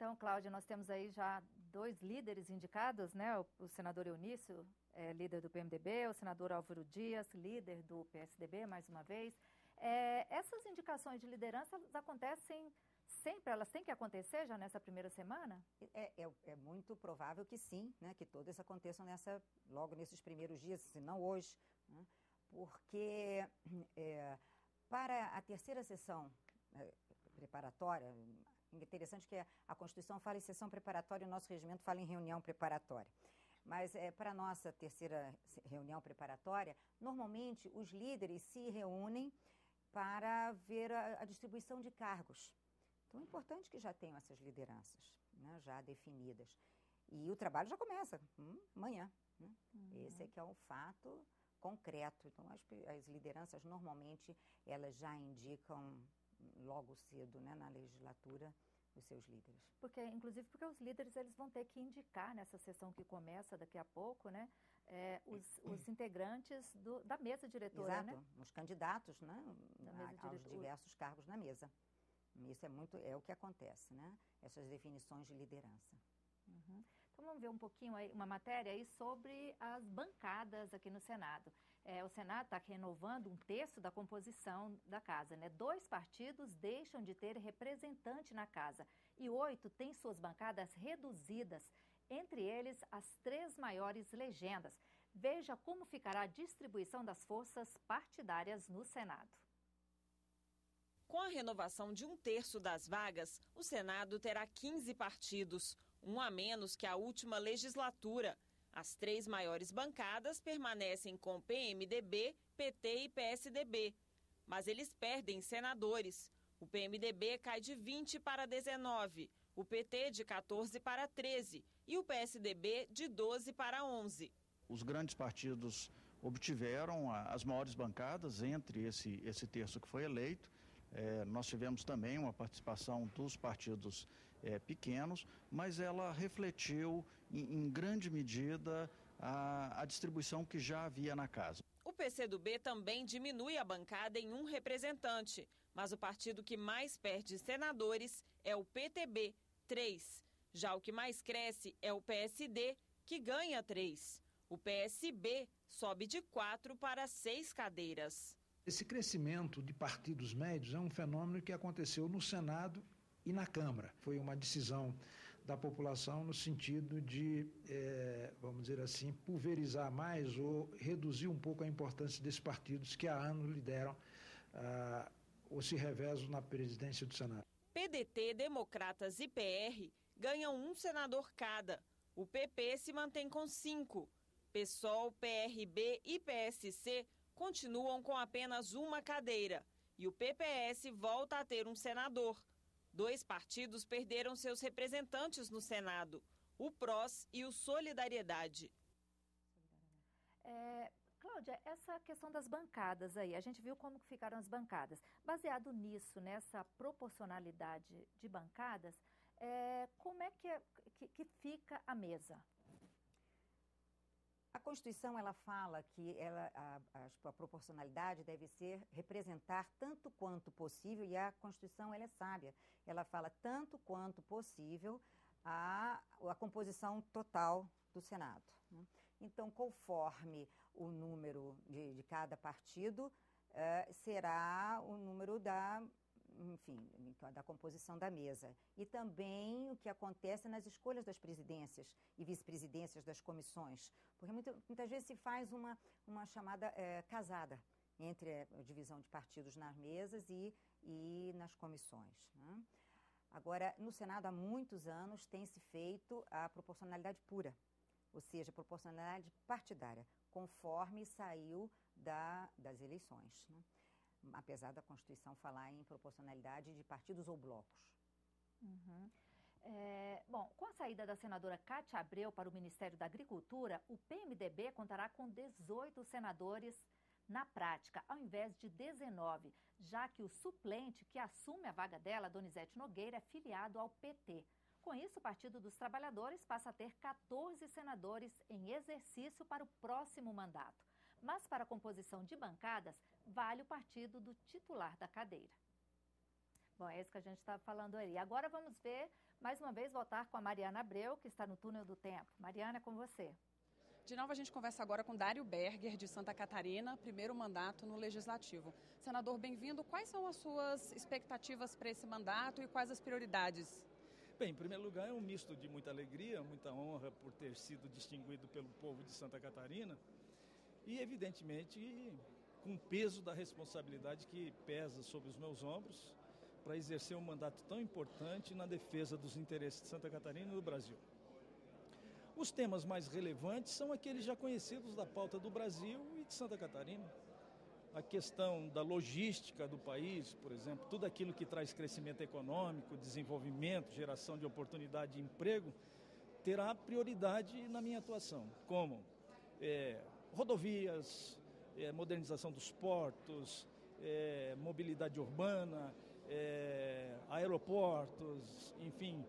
Então, Cláudia, nós temos aí já 2 líderes indicados, né? O senador Eunício, líder do PMDB, o senador Álvaro Dias, líder do PSDB, mais uma vez. Essas indicações de liderança acontecem sempre, elas têm que acontecer já nessa primeira semana? É muito provável que sim, né? Que todas aconteçam logo nesses primeiros dias, se não hoje, né? Porque para a terceira sessão preparatória, interessante que a Constituição fala em sessão preparatória e o nosso regimento fala em reunião preparatória. Mas para a nossa terceira reunião preparatória, normalmente os líderes se reúnem para ver a distribuição de cargos. Então é importante que já tenham essas lideranças, né, já definidas. E o trabalho já começa amanhã. Né? Esse é que é um fato concreto. Então as lideranças normalmente elas já indicam logo cedo, né, na legislatura os seus líderes. Inclusive porque os líderes eles vão ter que indicar nessa sessão que começa daqui a pouco, né, os integrantes da mesa diretora. Exato, né? Os candidatos, né, aos diversos cargos na mesa. Isso é o que acontece, né? Essas definições de liderança. Uhum. Então vamos ver um pouquinho aí, uma matéria aí sobre as bancadas aqui no Senado. O Senado está renovando 1/3 da composição da casa, né? 2 partidos deixam de ter representante na casa e 8 têm suas bancadas reduzidas, entre eles as 3 maiores legendas. Veja como ficará a distribuição das forças partidárias no Senado. Com a renovação de 1/3 das vagas, o Senado terá 15 partidos, um a menos que a última legislatura. As 3 maiores bancadas permanecem com PMDB, PT e PSDB. Mas eles perdem senadores. O PMDB cai de 20 para 19, o PT de 14 para 13 e o PSDB de 12 para 11. Os grandes partidos obtiveram as maiores bancadas entre esse terço que foi eleito. Nós tivemos também uma participação dos partidos pequenos, mas ela refletiu em grande medida a distribuição que já havia na casa. O PCdoB também diminui a bancada em 1 representante, mas o partido que mais perde senadores é o PTB, 3. Já o que mais cresce é o PSD, que ganha 3. O PSB sobe de 4 para 6 cadeiras. Esse crescimento de partidos médios é um fenômeno que aconteceu no Senado e na Câmara. Foi uma decisão da população no sentido de, vamos dizer assim, pulverizar mais ou reduzir um pouco a importância desses partidos que há anos lideram ou se revezam na presidência do Senado. PDT, Democratas e PR ganham 1 senador cada. O PP se mantém com 5. PSOL, PRB e PSC continuam com apenas 1 cadeira e o PPS volta a ter 1 senador. 2 partidos perderam seus representantes no Senado, o PROS e o Solidariedade. Cláudia, essa questão das bancadas aí, a gente viu como que ficaram as bancadas. Baseado nisso, nessa proporcionalidade de bancadas, como é que fica a mesa? A Constituição, ela fala que a proporcionalidade deve representar tanto quanto possível, e a Constituição ela é sábia. Ela fala tanto quanto possível a composição total do Senado. Né? Então, conforme o número de cada partido, será o número da composição da mesa. E também o que acontece nas escolhas das presidências e vice-presidências das comissões. Porque muitas vezes se faz uma chamada casada entre a divisão de partidos nas mesas e nas comissões. Né? Agora, no Senado, há muitos anos, tem-se feito a proporcionalidade pura, ou seja, a proporcionalidade partidária, conforme saiu das eleições, né? Apesar da Constituição falar em proporcionalidade de partidos ou blocos. Uhum. Com a saída da senadora Cátia Abreu para o Ministério da Agricultura, o PMDB contará com 18 senadores na prática, ao invés de 19, já que o suplente que assume a vaga dela, Donizete Nogueira, é filiado ao PT. Com isso, o Partido dos Trabalhadores passa a ter 14 senadores em exercício para o próximo mandato. Mas para a composição de bancadas, vale o partido do titular da cadeira. Bom, é isso que a gente está falando aí. Agora vamos ver mais uma vez voltar com a Mariana Abreu, que está no túnel do tempo. Mariana, é com você. De novo, a gente conversa agora com Dário Berger, de Santa Catarina, primeiro mandato no Legislativo. Senador, bem-vindo. Quais são as suas expectativas para esse mandato e quais as prioridades? Bem, em primeiro lugar, é um misto de muita alegria, muita honra por ter sido distinguido pelo povo de Santa Catarina e, evidentemente, com o peso da responsabilidade que pesa sobre os meus ombros para exercer um mandato tão importante na defesa dos interesses de Santa Catarina e do Brasil. Os temas mais relevantes são aqueles já conhecidos da pauta do Brasil e de Santa Catarina. A questão da logística do país, por exemplo, tudo aquilo que traz crescimento econômico, desenvolvimento, geração de oportunidade de emprego, terá prioridade na minha atuação, como rodovias, modernização dos portos, mobilidade urbana, aeroportos, enfim,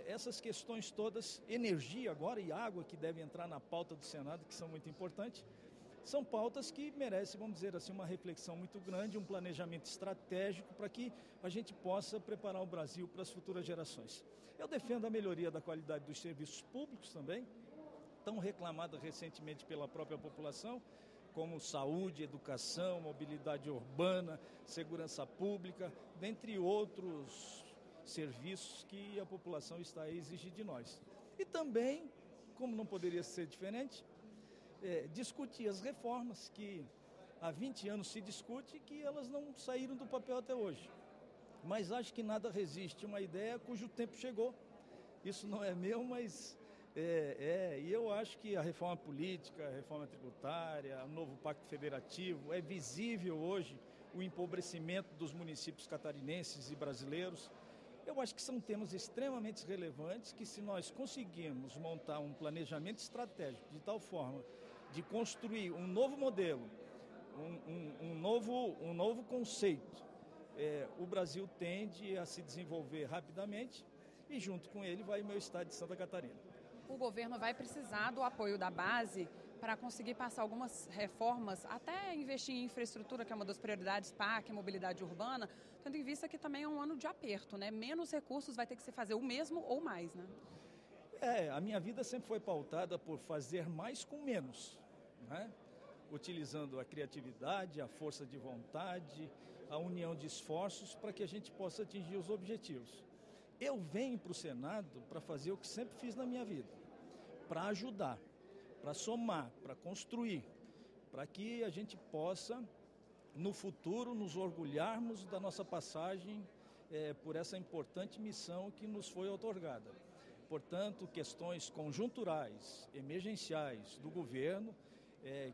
essas questões todas, energia agora e água que devem entrar na pauta do Senado, que são muito importantes, são pautas que merecem, vamos dizer assim, uma reflexão muito grande, um planejamento estratégico para que a gente possa preparar o Brasil para as futuras gerações. Eu defendo a melhoria da qualidade dos serviços públicos também, tão reclamada recentemente pela própria população, como saúde, educação, mobilidade urbana, segurança pública, dentre outros serviços que a população está a exigir de nós. E também, como não poderia ser diferente, discutir as reformas que há 20 anos se discute e que elas não saíram do papel até hoje. Mas acho que nada resiste uma ideia cujo tempo chegou. Isso não é meu, mas e eu acho que a reforma política, a reforma tributária, o novo pacto federativo, é visível hoje o empobrecimento dos municípios catarinenses e brasileiros. Eu acho que são temas extremamente relevantes que, se nós conseguirmos montar um planejamento estratégico de tal forma de construir um novo modelo, um novo conceito, o Brasil tende a se desenvolver rapidamente e junto com ele vai o meu estado de Santa Catarina. O governo vai precisar do apoio da base para conseguir passar algumas reformas, até investir em infraestrutura, que é uma das prioridades, PAC, mobilidade urbana, tendo em vista que também é um ano de aperto, né? Menos recursos vai ter que se fazer o mesmo ou mais, né? A minha vida sempre foi pautada por fazer mais com menos, né? Utilizando a criatividade, a força de vontade, a união de esforços para que a gente possa atingir os objetivos. Eu venho para o Senado para fazer o que sempre fiz na minha vida, para ajudar, para somar, para construir, para que a gente possa, no futuro, nos orgulharmos da nossa passagem por essa importante missão que nos foi outorgada. Portanto, questões conjunturais, emergenciais do governo,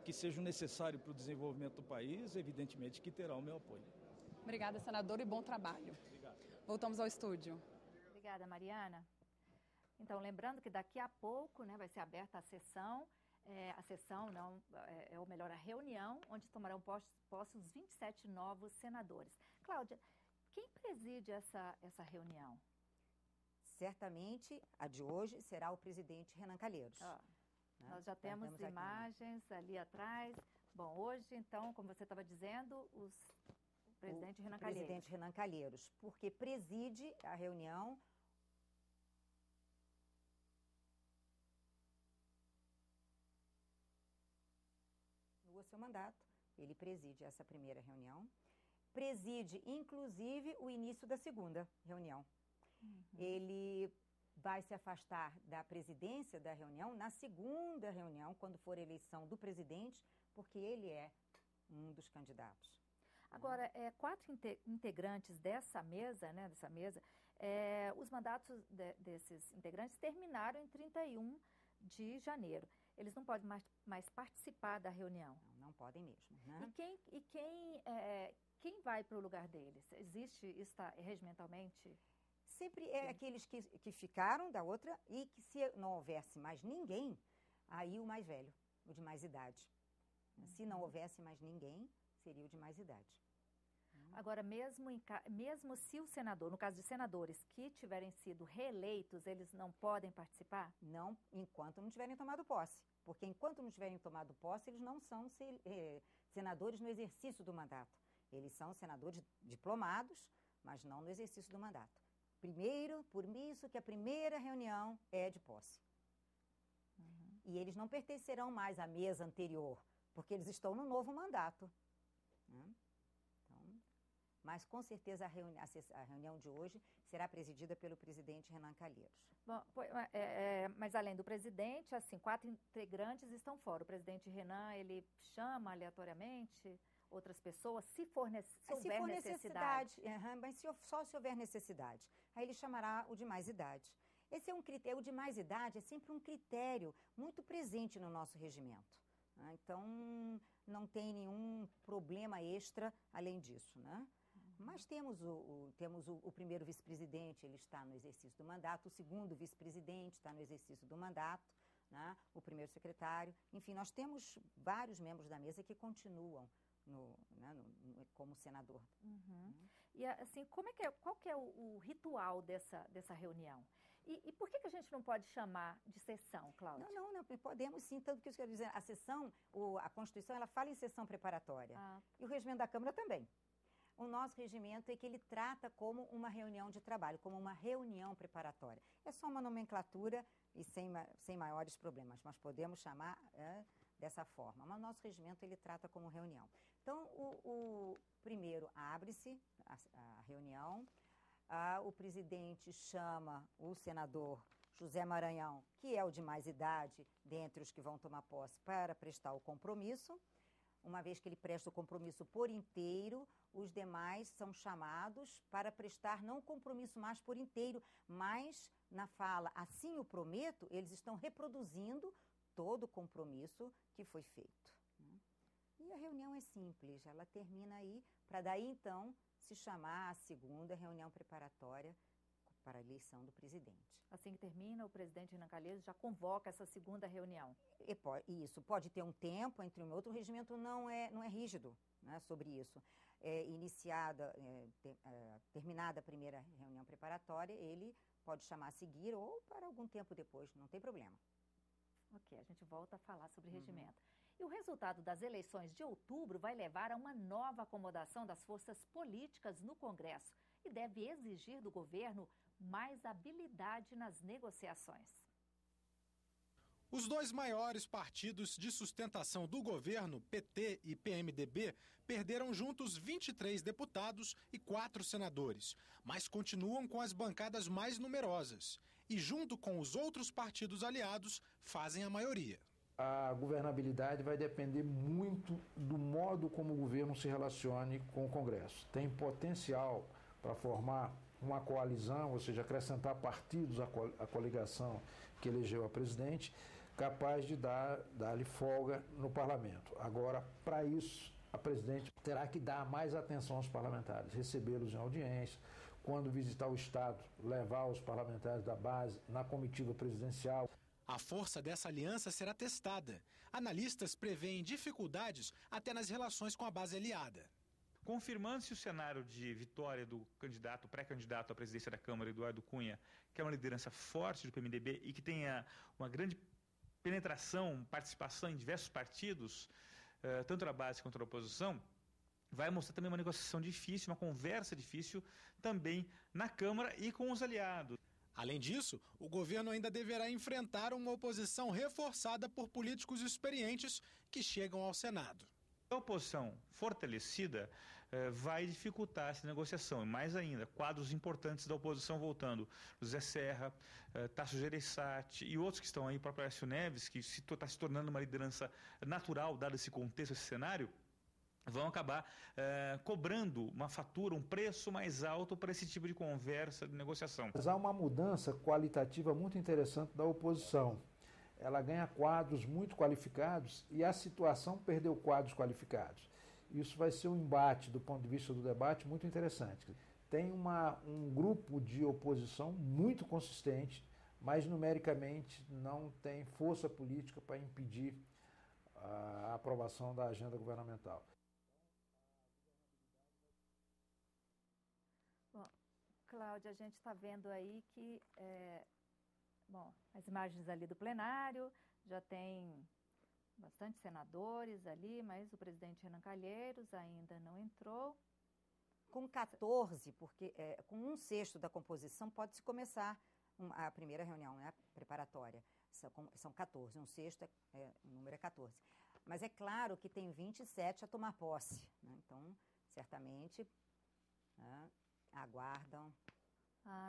que sejam necessárias para o desenvolvimento do país, evidentemente que terá o meu apoio. Obrigada, senador, e bom trabalho. Obrigado. Voltamos ao estúdio. Obrigada, Mariana. Então, lembrando que daqui a pouco, né, vai ser aberta a sessão, ou melhor, a reunião, onde tomarão posse os 27 novos senadores. Cláudia, quem preside essa reunião? Certamente, a de hoje será o presidente Renan Calheiros. Né? Nós já temos imagens ali atrás. Bom, hoje, então, como você estava dizendo, o presidente Renan Calheiros. Presidente Renan Calheiros, porque preside a reunião no seu mandato. Ele preside essa primeira reunião. Preside, inclusive, o início da segunda reunião. Ele vai se afastar da presidência da reunião na segunda reunião, quando for a eleição do presidente, porque ele é um dos candidatos. Agora, 4 integrantes dessa mesa, os mandatos desses integrantes terminaram em 31 de janeiro. Eles não podem mais participar da reunião. Não podem mesmo. Né? E quem vai para o lugar deles? Existe isso regimentalmente? Sempre aqueles que ficaram da outra e que, se não houvesse mais ninguém, aí o mais velho, o de mais idade. Se não houvesse mais ninguém, seria o de mais idade. Agora, mesmo se o senador, no caso de senadores que tiverem sido reeleitos, eles não podem participar? Não, enquanto não tiverem tomado posse. Porque enquanto não tiverem tomado posse, eles não são senadores no exercício do mandato. Eles são senadores diplomados, mas não no exercício do mandato. Primeiro, por isso que a primeira reunião é de posse. E eles não pertencerão mais à mesa anterior, porque eles estão no novo mandato. Então, mas, com certeza, a reunião de hoje será presidida pelo presidente Renan Calheiros. Bom, mas além do presidente, assim, 4 integrantes estão fora. O presidente Renan, ele chama aleatoriamente outras pessoas, se houver necessidade. Mas só se houver necessidade. Aí ele chamará o de mais idade. Esse é um critério, o de mais idade é sempre um critério muito presente no nosso regimento. Né? Então, não tem nenhum problema extra além disso, né? Mas temos o primeiro vice-presidente, ele está no exercício do mandato, o segundo vice-presidente está no exercício do mandato, né? O primeiro secretário. Enfim, nós temos vários membros da mesa que continuam como senador. E assim, qual que é o ritual dessa reunião? E por que a gente não pode chamar de sessão, Cláudia? Não, podemos sim, tanto que eu quero dizer, a sessão, a Constituição, ela fala em sessão preparatória. E o regimento da Câmara também. O nosso regimento é que ele trata como uma reunião de trabalho, como uma reunião preparatória. É só uma nomenclatura e sem maiores problemas, mas podemos chamar dessa forma. Mas o nosso regimento ele trata como reunião. Então, primeiro abre-se a reunião, o presidente chama o senador José Maranhão, que é o de mais idade, dentre os que vão tomar posse, para prestar o compromisso. Uma vez que ele presta o compromisso por inteiro, os demais são chamados para prestar não o compromisso mais por inteiro, mas na fala, assim o prometo, eles estão reproduzindo todo o compromisso que foi feito. E a reunião é simples, ela termina aí, para daí então se chamar a segunda reunião preparatória para a eleição do presidente. Assim que termina, o presidente Renan Calheiros já convoca essa segunda reunião. Isso, pode ter um tempo entre um e outro, o regimento não é rígido, né, sobre isso. Terminada a primeira reunião preparatória, ele pode chamar a seguir ou para algum tempo depois, não tem problema. Ok, a gente volta a falar sobre regimento. E o resultado das eleições de outubro vai levar a uma nova acomodação das forças políticas no Congresso e deve exigir do governo mais habilidade nas negociações. Os dois maiores partidos de sustentação do governo, PT e PMDB, perderam juntos 23 deputados e 4 senadores, mas continuam com as bancadas mais numerosas e, junto com os outros partidos aliados, fazem a maioria. A governabilidade vai depender muito do modo como o governo se relacione com o Congresso. Tem potencial para formar uma coalizão, ou seja, acrescentar partidos à coligação que elegeu a presidente, capaz de dar-lhe folga no parlamento. Agora, para isso, a presidente terá que dar mais atenção aos parlamentares, recebê-los em audiência, quando visitar o Estado, levar os parlamentares da base na comitiva presidencial. A força dessa aliança será testada. Analistas preveem dificuldades até nas relações com a base aliada. Confirmando-se o cenário de vitória do pré-candidato à presidência da Câmara, Eduardo Cunha, que é uma liderança forte do PMDB e que tenha uma grande penetração, participação em diversos partidos, tanto na base quanto na oposição, vai mostrar também uma negociação difícil, uma conversa difícil também na Câmara e com os aliados. Além disso, o governo ainda deverá enfrentar uma oposição reforçada por políticos experientes que chegam ao Senado. A oposição fortalecida vai dificultar essa negociação. E mais ainda, quadros importantes da oposição voltando. José Serra, Tasso Gereissati e outros que estão aí, o próprio Aécio Neves, que está se tornando uma liderança natural, dado esse contexto, esse cenário, vão acabar cobrando uma fatura, um preço mais alto para esse tipo de conversa, de negociação. Mas há uma mudança qualitativa muito interessante da oposição. Ela ganha quadros muito qualificados e a situação perdeu quadros qualificados. Isso vai ser um embate, do ponto de vista do debate, muito interessante. Tem um grupo de oposição muito consistente, mas numericamente não tem força política para impedir a aprovação da agenda governamental. Bom, Cláudia, a gente está vendo aí que... as imagens ali do plenário, já tem bastante senadores ali, mas o presidente Renan Calheiros ainda não entrou. Com 14, porque com 1/6 da composição pode-se começar a primeira reunião, né, preparatória. São 14, 1/6, o número é 14. Mas é claro que tem 27 a tomar posse, né? Então, certamente, aguardam.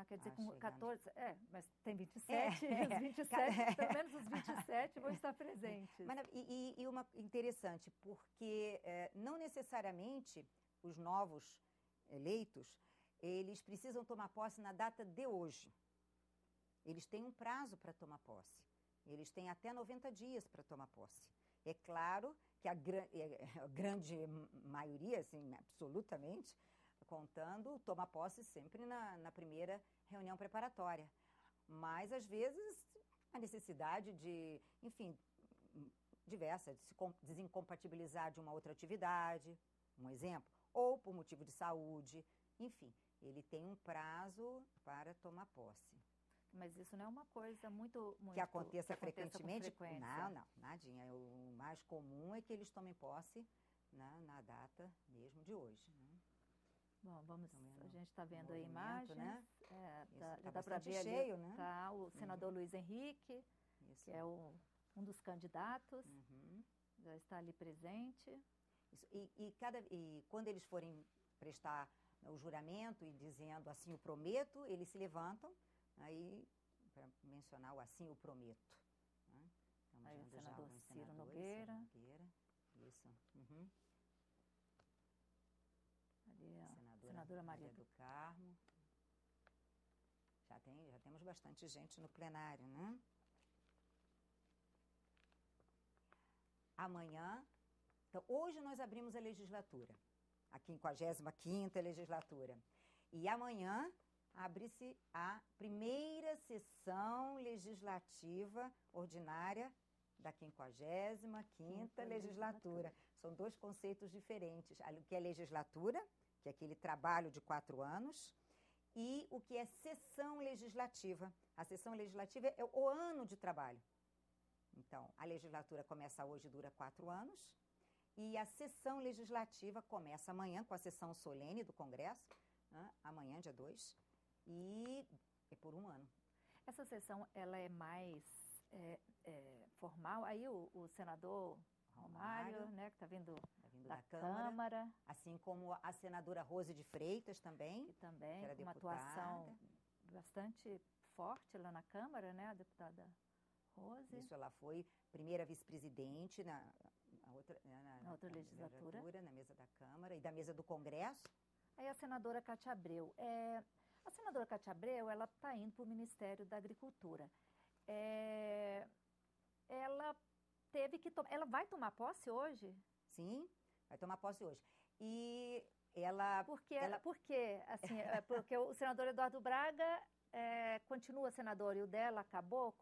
Quer dizer, com 14, mas tem 27, os 27, pelo menos os 27 vão estar presentes. Mas, e uma interessante, porque não necessariamente os novos eleitos, eles precisam tomar posse na data de hoje. Eles têm um prazo para tomar posse. Eles têm até 90 dias para tomar posse. É claro que a grande maioria, assim, absolutamente, contando, toma posse sempre na primeira reunião preparatória. Mas, às vezes, a necessidade de, enfim, diversa, de se desincompatibilizar de uma outra atividade, um exemplo, ou por motivo de saúde, enfim, ele tem um prazo para tomar posse. Mas isso não é uma coisa muito que aconteça frequentemente? Não, nadinha. O mais comum é que eles tomem posse na data mesmo de hoje. Né? Bom, a gente está vendo aí imagens. Né? Já dá para ver cheio, ali, né? Tá, o senador Luiz Henrique, que é um dos candidatos, já está ali presente. Isso. E quando eles forem prestar o juramento e dizendo assim, o prometo, eles se levantam. Aí, para mencionar o assim, eu prometo. Né? Aí o senador Ciro Nogueira. Isso. Ali a senadora Maria do Carmo. Já temos bastante gente no plenário, né? Amanhã, então, hoje nós abrimos a legislatura, a 55ª legislatura. E amanhã abre-se a primeira sessão legislativa ordinária da 55ª legislatura. São dois conceitos diferentes. O que é legislatura, que é aquele trabalho de 4 anos, e o que é sessão legislativa. A sessão legislativa é o ano de trabalho. Então, a legislatura começa hoje e dura 4 anos, e a sessão legislativa começa amanhã com a sessão solene do Congresso, né? Amanhã, dia 2, e é por 1 ano. Essa sessão, ela é mais formal? Aí o senador Romário, né, que está vindo da Câmara. Assim como a senadora Rose de Freitas também. Que também, que era uma deputada. atuação bastante forte lá na Câmara, né, a deputada Rose. Isso, ela foi primeira vice-presidente na outra legislatura, na mesa da Câmara e da mesa do Congresso. Aí a senadora Cátia Abreu. A senadora Cátia Abreu, ela está indo para o Ministério da Agricultura. Ela teve que ela vai tomar posse hoje? Sim, vai tomar posse hoje. E ela... Por quê? Assim, porque o senador Eduardo Braga continua senador e o dela acabou?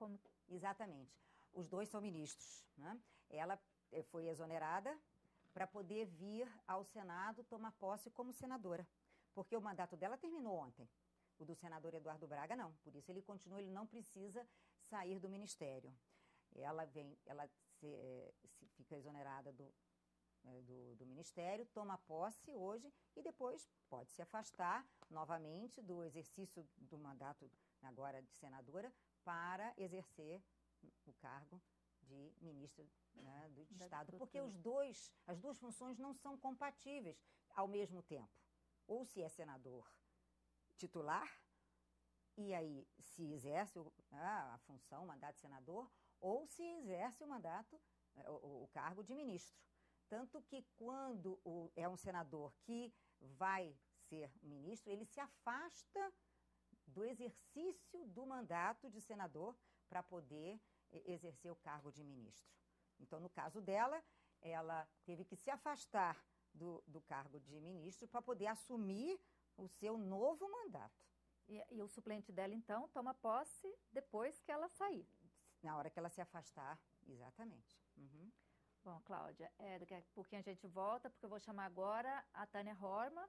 Exatamente. Os dois são ministros, né? Ela foi exonerada para poder vir ao Senado tomar posse como senadora, porque o mandato dela terminou ontem. O do senador Eduardo Braga não, por isso ele continua, ele não precisa sair do ministério. Ela fica exonerada do ministério, toma posse hoje e depois pode se afastar novamente do exercício do mandato agora de senadora para exercer o cargo de ministra, né, de Estado, porque as duas funções não são compatíveis ao mesmo tempo. Ou se é senador titular, e aí se exerce a função, o mandato de senador, ou se exerce o mandato, o cargo de ministro. Tanto que quando é um senador que vai ser ministro, ele se afasta do exercício do mandato de senador para poder exercer o cargo de ministro. Então, no caso dela, ela teve que se afastar do cargo de ministro para poder assumir o seu novo mandato. E o suplente dela, então, toma posse depois que ela sair? Na hora que ela se afastar, exatamente. Bom, Cláudia, daqui a pouquinho a gente volta, porque eu vou chamar agora a Tânia Horma,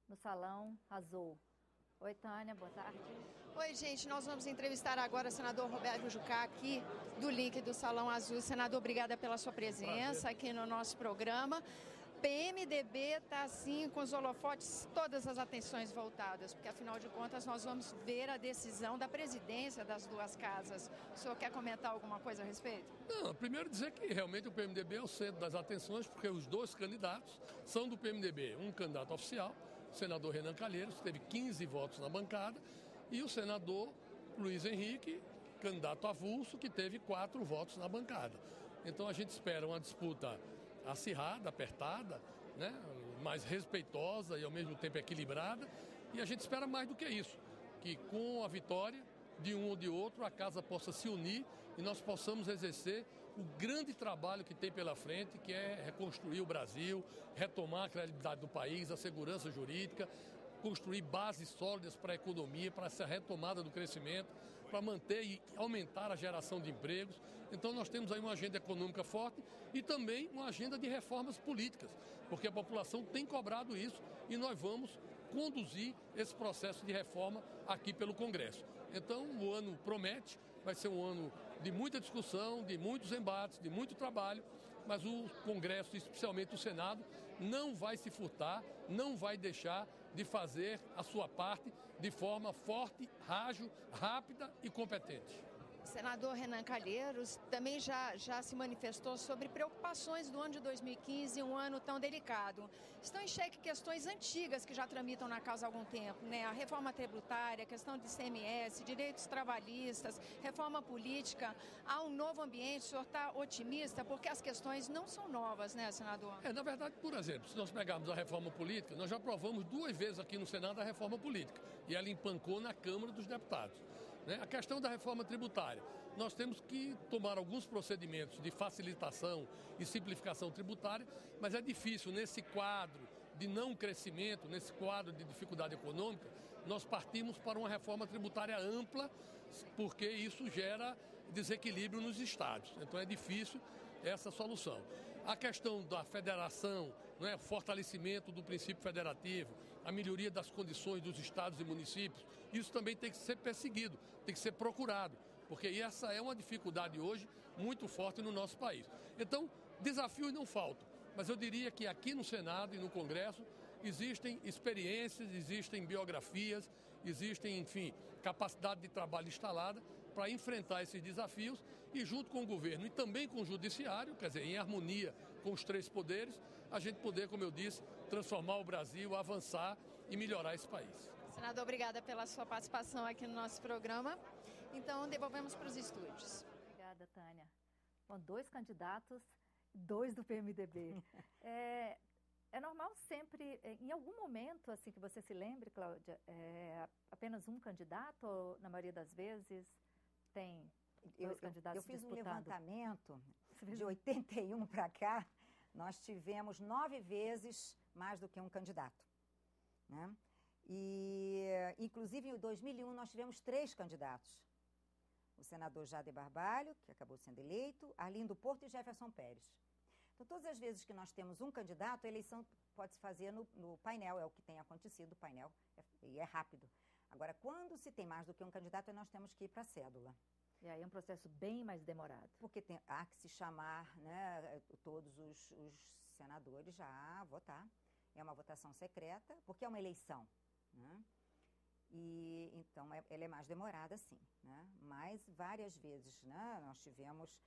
no Salão Azul. Oi, Tânia, boa tarde. Oi, gente, nós vamos entrevistar agora o senador Roberto Jucá, aqui do link do Salão Azul. Senador, obrigada pela sua presença aqui no nosso programa. PMDB está, assim, com os holofotes, todas as atenções voltadas, porque, afinal de contas, nós vamos ver a decisão da presidência das duas casas. O senhor quer comentar alguma coisa a respeito? Não, primeiro dizer que realmente o PMDB é o centro das atenções, porque os dois candidatos são do PMDB. Um candidato oficial, o senador Renan Calheiros, que teve 15 votos na bancada, e o senador Luiz Henrique, candidato avulso, que teve 4 votos na bancada. Então a gente espera uma disputa acirrada, apertada, né, mais respeitosa e ao mesmo tempo equilibrada, e a gente espera mais do que isso, que com a vitória de um ou de outro a casa possa se unir e nós possamos exercer o grande trabalho que tem pela frente, que é reconstruir o Brasil, retomar a credibilidade do país, a segurança jurídica, construir bases sólidas para a economia, para essa retomada do crescimento, para manter e aumentar a geração de empregos. Então nós temos aí uma agenda econômica forte e também uma agenda de reformas políticas, porque a população tem cobrado isso e nós vamos conduzir esse processo de reforma aqui pelo Congresso. Então o ano promete, vai ser um ano de muita discussão, de muitos embates, de muito trabalho, mas o Congresso, especialmente o Senado, não vai se furtar, não vai deixar de fazer a sua parte de forma forte, ágil, rápida e competente. O senador Renan Calheiros também já se manifestou sobre preocupações do ano de 2015, um ano tão delicado. Estão em xeque questões antigas que já tramitam na casa há algum tempo, né? A reforma tributária, a questão de ICMS, direitos trabalhistas, reforma política. Há um novo ambiente, o senhor está otimista? Porque as questões não são novas, né, senador? Na verdade, por exemplo, se nós pegarmos a reforma política, nós já aprovamos 2 vezes aqui no Senado a reforma política e ela empancou na Câmara dos Deputados. A questão da reforma tributária, nós temos que tomar alguns procedimentos de facilitação e simplificação tributária, mas é difícil nesse quadro de não crescimento, nesse quadro de dificuldade econômica, nós partimos para uma reforma tributária ampla, porque isso gera desequilíbrio nos estados. Então é difícil essa solução. A questão da federação, fortalecimento do princípio federativo, a melhoria das condições dos estados e municípios, isso também tem que ser perseguido, tem que ser procurado, porque essa é uma dificuldade hoje muito forte no nosso país. Então, desafios não faltam, mas eu diria que aqui no Senado e no Congresso existem experiências, existem biografias, existem, enfim, capacidade de trabalho instalada para enfrentar esses desafios e junto com o governo e também com o judiciário, quer dizer, em harmonia com os 3 poderes, a gente poder, como eu disse, transformar o Brasil, avançar e melhorar esse país. Senador, obrigada pela sua participação aqui no nosso programa. Então, devolvemos para os estúdios. Obrigada, Tânia. Bom, 2 candidatos, 2 do PMDB. É normal sempre, em algum momento, assim, que você se lembre, Cláudia, apenas um candidato ou, na maioria das vezes, tem 2 candidatos disputando? Eu fiz um levantamento de 81 para cá, nós tivemos 9 vezes mais do que um candidato, né? E, inclusive, em 2001, nós tivemos 3 candidatos. O senador Jader Barbalho, que acabou sendo eleito, Arlindo Porto e Jefferson Pérez. Então, todas as vezes que nós temos um candidato, a eleição pode se fazer no painel, é o que tem acontecido, o painel, e é rápido. Agora, quando se tem mais do que um candidato, nós temos que ir para a cédula. E aí é um processo bem mais demorado. Porque há que se chamar, né, todos os senadores já a votar. É uma votação secreta, porque é uma eleição, né? E então ela é mais demorada, sim, né? Mas várias vezes, né, nós tivemos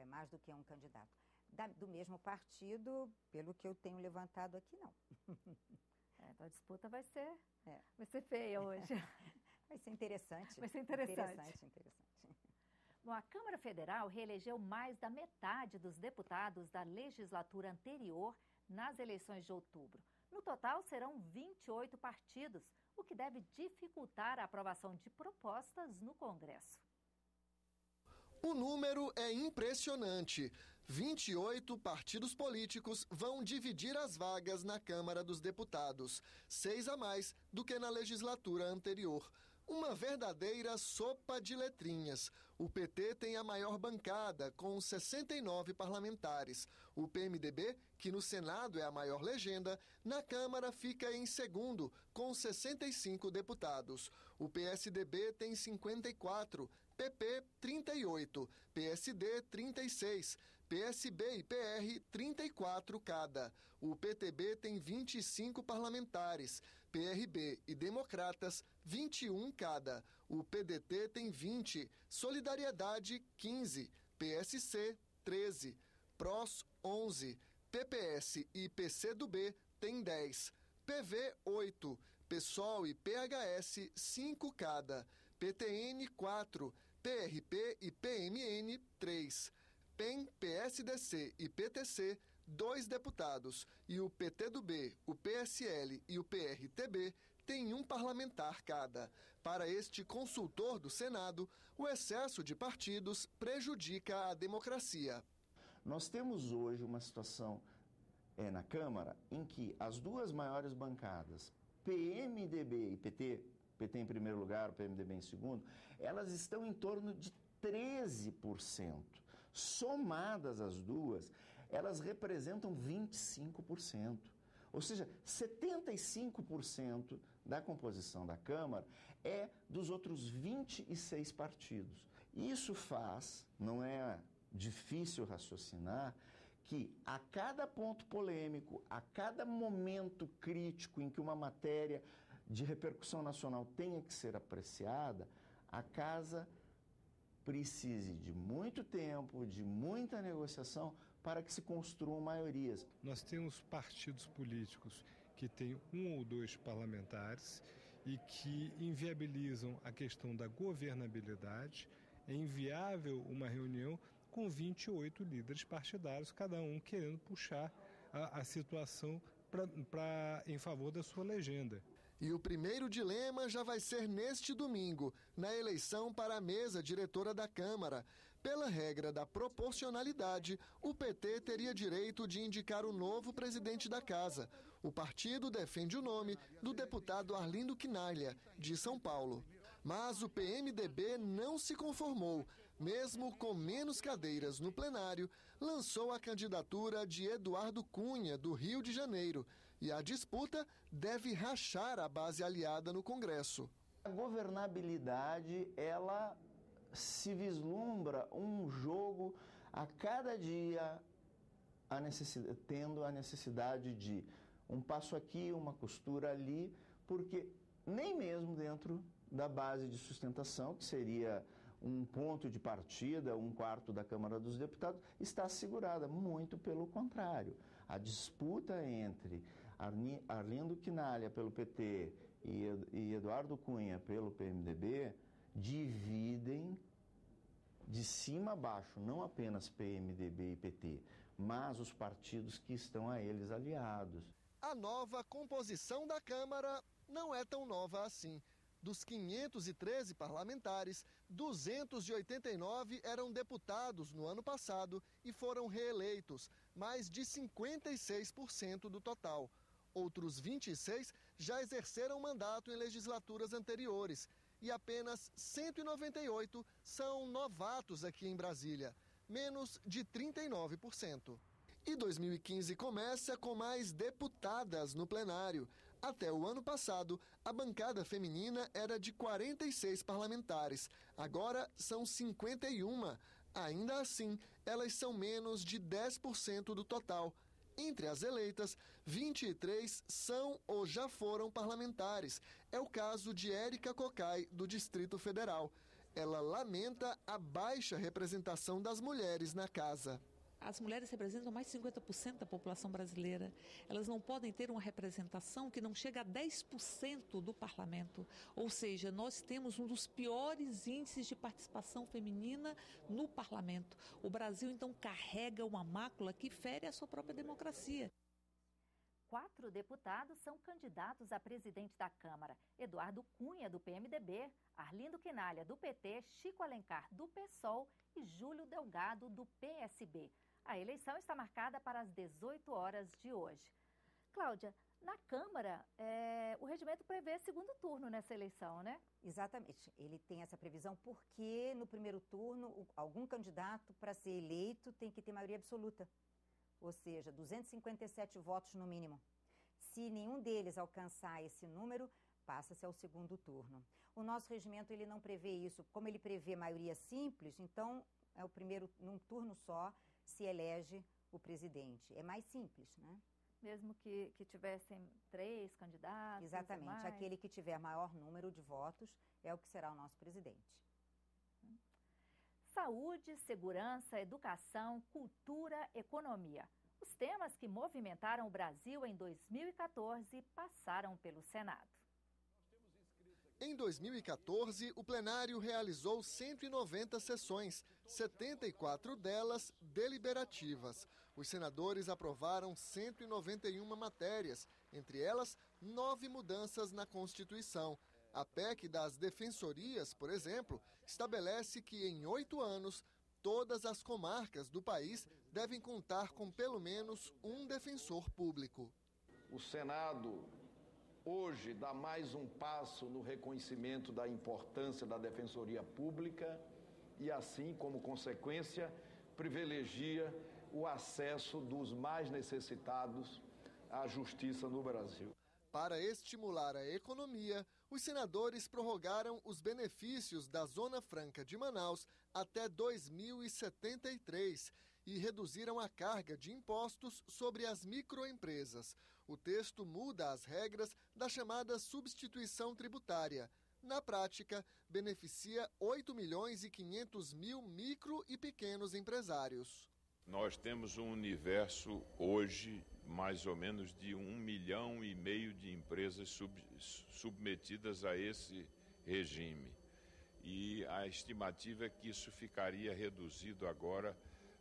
mais do que um candidato. Do mesmo partido, pelo que eu tenho levantado aqui, não. Então a disputa vai ser feia hoje. Vai ser interessante. Vai ser interessante. Interessante. Bom, a Câmara Federal reelegeu mais da metade dos deputados da legislatura anterior nas eleições de outubro. No total, serão 28 partidos, o que deve dificultar a aprovação de propostas no Congresso. O número é impressionante. 28 partidos políticos vão dividir as vagas na Câmara dos Deputados, 6 a mais do que na legislatura anterior. Uma verdadeira sopa de letrinhas. O PT tem a maior bancada, com 69 parlamentares. O PMDB, que no Senado é a maior legenda, na Câmara fica em segundo, com 65 deputados. O PSDB tem 54, PP 38, PSD 36, PSB e PR, 34 cada. O PTB tem 25 parlamentares. PRB e Democratas, 21 cada. O PDT tem 20. Solidariedade, 15. PSC, 13. PROS, 11. PPS e PCdoB tem 10. PV, 8. PSOL e PHS, 5 cada. PTN, 4. PRP e PMN, 3. PEN, PSDC e PTC, 2 deputados. E o PTdoB, o PSL e o PRTB têm 1 parlamentar cada. Para este consultor do Senado, o excesso de partidos prejudica a democracia. Nós temos hoje uma situação na Câmara em que as 2 maiores bancadas, PMDB e PT em primeiro lugar, o PMDB em segundo, elas estão em torno de 13%. Somadas as duas, elas representam 25%. Ou seja, 75% da composição da Câmara é dos outros 26 partidos. Isso faz, não é difícil raciocinar, que a cada ponto polêmico, a cada momento crítico em que uma matéria de repercussão nacional tenha que ser apreciada, a Casa precise de muito tempo, de muita negociação para que se construam maiorias. Nós temos partidos políticos que têm 1 ou 2 parlamentares e que inviabilizam a questão da governabilidade. É inviável uma reunião com 28 líderes partidários, cada um querendo puxar a situação em favor da sua legenda. E o primeiro dilema já vai ser neste domingo, na eleição para a mesa diretora da Câmara. Pela regra da proporcionalidade, o PT teria direito de indicar o novo presidente da Casa. O partido defende o nome do deputado Arlindo Quinalha, de São Paulo. Mas o PMDB não se conformou. Mesmo com menos cadeiras no plenário, lançou a candidatura de Eduardo Cunha, do Rio de Janeiro. E a disputa deve rachar a base aliada no Congresso. A governabilidade, ela se vislumbra um jogo a cada dia tendo a necessidade de um passo aqui, uma costura ali, porque nem mesmo dentro da base de sustentação, que seria um ponto de partida, 1/4 da Câmara dos Deputados, está assegurada. Muito pelo contrário. A disputa entre Arlindo Quinalha pelo PT e Eduardo Cunha pelo PMDB dividem de cima a baixo, não apenas PMDB e PT, mas os partidos que estão a eles aliados. A nova composição da Câmara não é tão nova assim. Dos 513 parlamentares, 289 eram deputados no ano passado e foram reeleitos, mais de 56% do total. Outros 26 já exerceram mandato em legislaturas anteriores e apenas 198 são novatos aqui em Brasília, menos de 39%. E 2015 começa com mais deputadas no plenário. Até o ano passado, a bancada feminina era de 46 parlamentares. Agora são 51. Ainda assim, elas são menos de 10% do total. Entre as eleitas, 23 são ou já foram parlamentares. É o caso de Érica Cocai, do Distrito Federal. Ela lamenta a baixa representação das mulheres na casa. As mulheres representam mais de 50% da população brasileira. Elas não podem ter uma representação que não chega a 10% do parlamento. Ou seja, nós temos um dos piores índices de participação feminina no parlamento. O Brasil, então, carrega uma mácula que fere a sua própria democracia. 4 deputados são candidatos a presidente da Câmara. Eduardo Cunha, do PMDB, Arlindo Quinalha, do PT, Chico Alencar, do PSOL e Júlio Delgado, do PSB. A eleição está marcada para as 18 horas de hoje. Cláudia, na Câmara, o regimento prevê segundo turno nessa eleição, né? Exatamente. Ele tem essa previsão porque no primeiro turno, algum candidato para ser eleito tem que ter maioria absoluta. Ou seja, 257 votos no mínimo. Se nenhum deles alcançar esse número, passa-se ao segundo turno. O nosso regimento ele não prevê isso. Como ele prevê maioria simples, então é o primeiro num turno só se elege o presidente. É mais simples, né? Mesmo que tivessem 3 candidatos? Exatamente. Aquele que tiver maior número de votos é o que será o nosso presidente. Saúde, segurança, educação, cultura, economia. Os temas que movimentaram o Brasil em 2014 passaram pelo Senado. Em 2014, o plenário realizou 190 sessões, 74 delas deliberativas. Os senadores aprovaram 191 matérias, entre elas 9 mudanças na Constituição. A PEC das defensorias, por exemplo, estabelece que em 8 anos, todas as comarcas do país devem contar com pelo menos um defensor público. O Senado hoje dá mais um passo no reconhecimento da importância da defensoria pública e, assim, como consequência, privilegia o acesso dos mais necessitados à justiça no Brasil. Para estimular a economia, os senadores prorrogaram os benefícios da Zona Franca de Manaus até 2073 e reduziram a carga de impostos sobre as microempresas. O texto muda as regras da chamada substituição tributária. Na prática, beneficia 8.500.000 micro e pequenos empresários. Nós temos um universo hoje mais ou menos de 1,5 milhão de empresas submetidas a esse regime. E a estimativa é que isso ficaria reduzido agora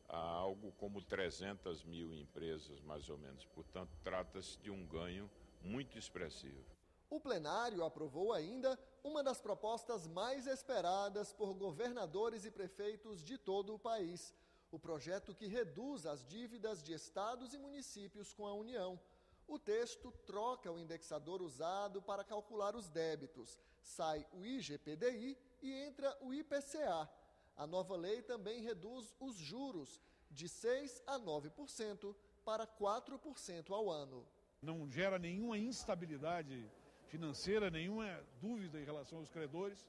a algo como 300 mil empresas, mais ou menos. Portanto, trata-se de um ganho muito expressivo. O plenário aprovou ainda uma das propostas mais esperadas por governadores e prefeitos de todo o país. O projeto que reduz as dívidas de estados e municípios com a União. O texto troca o indexador usado para calcular os débitos. Sai o IGPDI e entra o IPCA. A nova lei também reduz os juros de 6% a 9% para 4% ao ano. Não gera nenhuma instabilidade financeira, nenhuma dúvida em relação aos credores.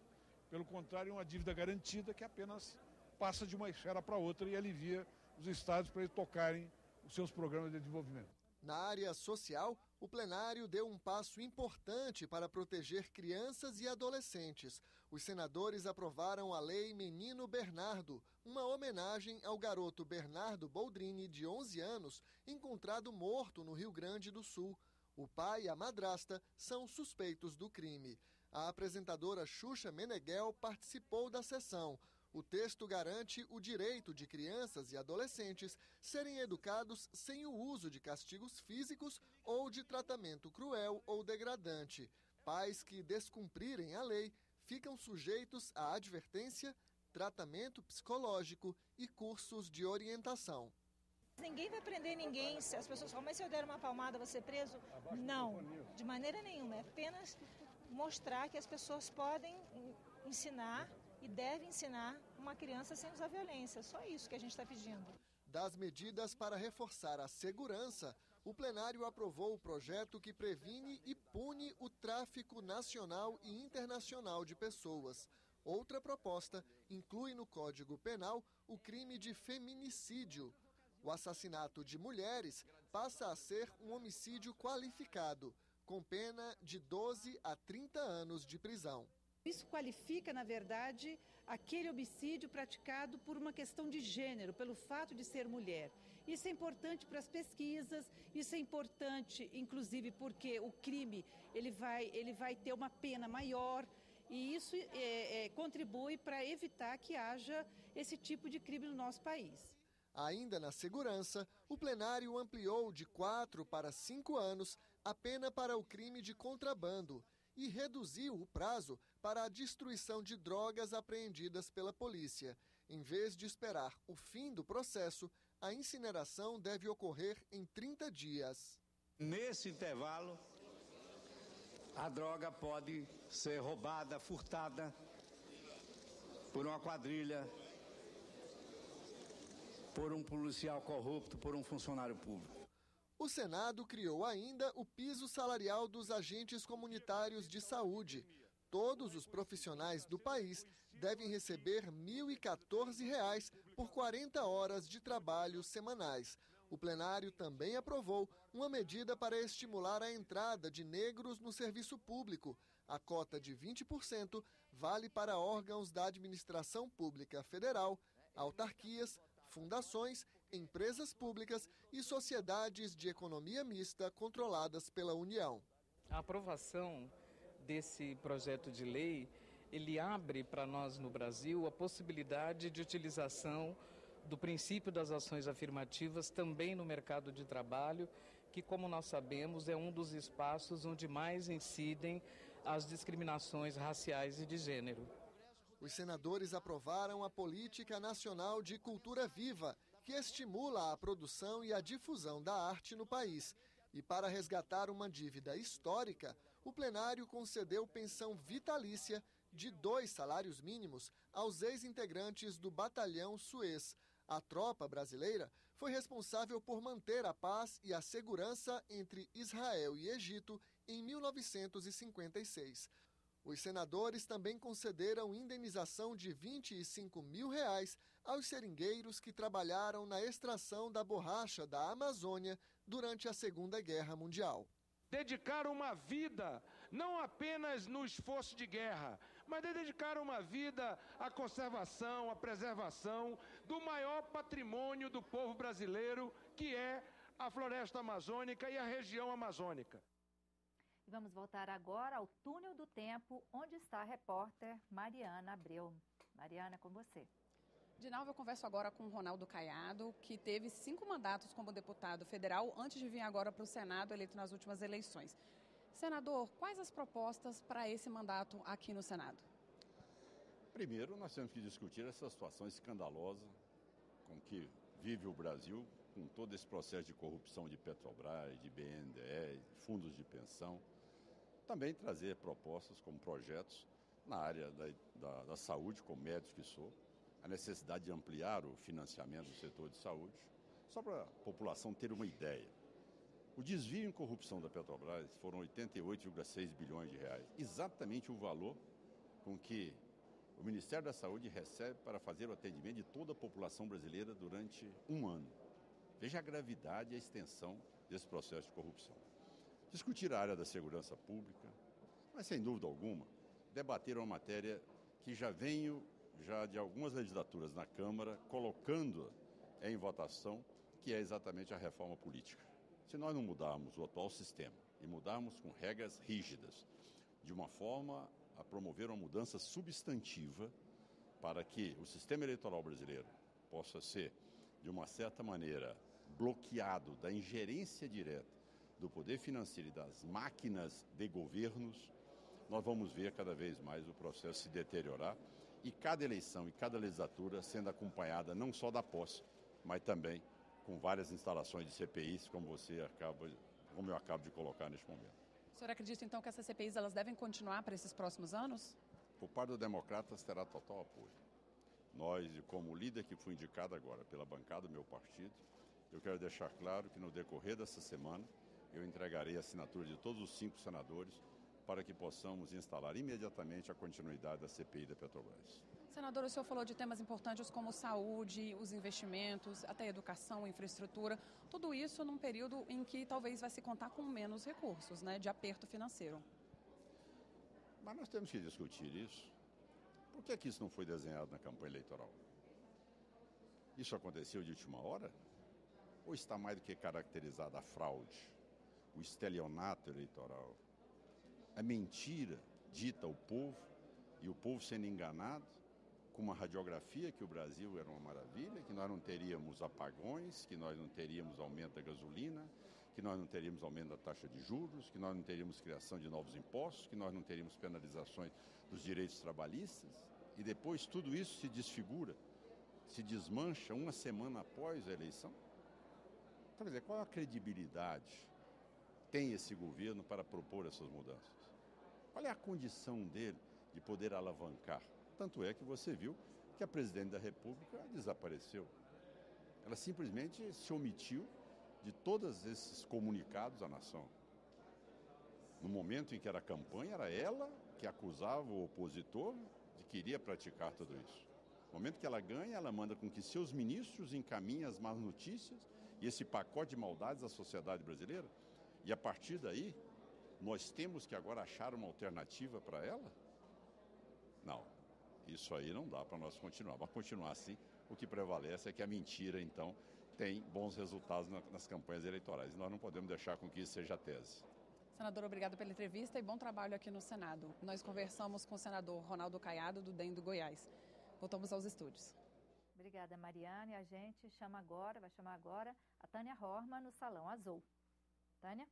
Pelo contrário, é uma dívida garantida que apenas passa de uma esfera para outra e alivia os estados para eles tocarem os seus programas de desenvolvimento. Na área social, o plenário deu um passo importante para proteger crianças e adolescentes. Os senadores aprovaram a Lei Menino Bernardo, uma homenagem ao garoto Bernardo Boldrini, de 11 anos, encontrado morto no Rio Grande do Sul. O pai e a madrasta são suspeitos do crime. A apresentadora Xuxa Meneghel participou da sessão. O texto garante o direito de crianças e adolescentes serem educados sem o uso de castigos físicos ou de tratamento cruel ou degradante. Pais que descumprirem a lei ficam sujeitos a advertência, tratamento psicológico e cursos de orientação. Ninguém vai prender ninguém. Se as pessoas falam, mas se eu der uma palmada, vou ser preso? Não, de maneira nenhuma. É apenas mostrar que as pessoas podem ensinar e deve ensinar uma criança sem usar violência. Só isso que a gente está pedindo. Das medidas para reforçar a segurança, o plenário aprovou o projeto que previne e pune o tráfico nacional e internacional de pessoas. Outra proposta inclui no Código Penal o crime de feminicídio. O assassinato de mulheres passa a ser um homicídio qualificado, com pena de 12 a 30 anos de prisão. Isso qualifica, na verdade, aquele homicídio praticado por uma questão de gênero, pelo fato de ser mulher. Isso é importante para as pesquisas, isso é importante, inclusive, porque o crime ele vai ter uma pena maior e isso contribui para evitar que haja esse tipo de crime no nosso país. Ainda na segurança, o plenário ampliou de 4 para 5 anos a pena para o crime de contrabando e reduziu o prazo para a destruição de drogas apreendidas pela polícia. Em vez de esperar o fim do processo, a incineração deve ocorrer em 30 dias. Nesse intervalo, a droga pode ser roubada, furtada por uma quadrilha, por um policial corrupto, por um funcionário público. O Senado criou ainda o piso salarial dos agentes comunitários de saúde. Todos os profissionais do país devem receber R$ 1.014 por 40 horas de trabalho semanais. O plenário também aprovou uma medida para estimular a entrada de negros no serviço público. A cota de 20% vale para órgãos da administração pública federal, autarquias, fundações, empresas públicas e sociedades de economia mista controladas pela União. A aprovação desse projeto de lei, ele abre para nós no Brasil a possibilidade de utilização do princípio das ações afirmativas também no mercado de trabalho, que, como nós sabemos, é um dos espaços onde mais incidem as discriminações raciais e de gênero. Os senadores aprovaram a Política Nacional de Cultura Viva, que estimula a produção e a difusão da arte no país. E para resgatar uma dívida histórica, o plenário concedeu pensão vitalícia de 2 salários mínimos aos ex-integrantes do Batalhão Suez. A tropa brasileira foi responsável por manter a paz e a segurança entre Israel e Egito em 1956. Os senadores também concederam indenização de R$ 25 mil aos seringueiros que trabalharam na extração da borracha da Amazônia durante a Segunda Guerra Mundial. Dedicar uma vida, não apenas no esforço de guerra, mas dedicar uma vida à conservação, à preservação do maior patrimônio do povo brasileiro, que é a floresta amazônica e a região amazônica. Vamos voltar agora ao Túnel do Tempo, onde está a repórter Mariana Abreu. Mariana, é com você. Dinalva, eu converso agora com o Ronaldo Caiado, que teve 5 mandatos como deputado federal antes de vir agora para o Senado, eleito nas últimas eleições. Senador, quais as propostas para esse mandato aqui no Senado? Primeiro, nós temos que discutir essa situação escandalosa com que vive o Brasil, com todo esse processo de corrupção de Petrobras, de BNDES, fundos de pensão. Também trazer propostas como projetos na área da saúde, como médico que sou, a necessidade de ampliar o financiamento do setor de saúde, só para a população ter uma ideia. O desvio em corrupção da Petrobras foram 88,6 bilhões de reais, exatamente o valor com que o Ministério da Saúde recebe para fazer o atendimento de toda a população brasileira durante um ano. Veja a gravidade e a extensão desse processo de corrupção. Discutir a área da segurança pública, mas sem dúvida alguma, debater uma matéria que já venho de algumas legislaturas na Câmara colocando em votação, que é exatamente a reforma política. Se nós não mudarmos o atual sistema e mudarmos com regras rígidas, de uma forma a promover uma mudança substantiva para que o sistema eleitoral brasileiro possa ser, de uma certa maneira, bloqueado da ingerência direta do poder financeiro e das máquinas de governos, nós vamos ver cada vez mais o processo se deteriorar e cada eleição e cada legislatura sendo acompanhada não só da posse, mas também com várias instalações de CPIs, como eu acabo de colocar neste momento. O senhor acredita, então, que essas CPIs elas devem continuar para esses próximos anos? Por parte dos democratas, terá total apoio. Nós, como líder que fui indicado agora pela bancada do meu partido, eu quero deixar claro que no decorrer dessa semana eu entregarei a assinatura de todos os 5 senadores para que possamos instalar imediatamente a continuidade da CPI da Petrobras. Senador, o senhor falou de temas importantes como saúde, os investimentos, até educação, infraestrutura, tudo isso num período em que talvez vai se contar com menos recursos, né, de aperto financeiro. Mas nós temos que discutir isso. Por que isso não foi desenhado na campanha eleitoral? Isso aconteceu de última hora? Ou está mais do que caracterizada a fraude, o estelionato eleitoral, a mentira dita ao povo e o povo sendo enganado com uma radiografia que o Brasil era uma maravilha, que nós não teríamos apagões, que nós não teríamos aumento da gasolina, que nós não teríamos aumento da taxa de juros, que nós não teríamos criação de novos impostos, que nós não teríamos penalizações dos direitos trabalhistas, e depois tudo isso se desfigura, se desmancha uma semana após a eleição. Então, quer dizer, qual a credibilidade tem esse governo para propor essas mudanças? Qual é a condição dele de poder alavancar? Tanto é que você viu que a presidente da República desapareceu. Ela simplesmente se omitiu de todos esses comunicados à nação. No momento em que era campanha, era ela que acusava o opositor de queria praticar tudo isso. No momento que ela ganha, ela manda com que seus ministros encaminhem as más notícias e esse pacote de maldades à sociedade brasileira. E a partir daí, nós temos que agora achar uma alternativa para ela? Não, isso aí não dá para nós continuar. Mas continuar assim, o que prevalece é que a mentira, então, tem bons resultados nas campanhas eleitorais. E nós não podemos deixar com que isso seja a tese. Senador, obrigada pela entrevista e bom trabalho aqui no Senado. Nós conversamos com o senador Ronaldo Caiado, do DEM do Goiás. Voltamos aos estúdios. Obrigada, Mariane. A gente vai chamar agora a Tânia Horman no Salão Azul. Tânia?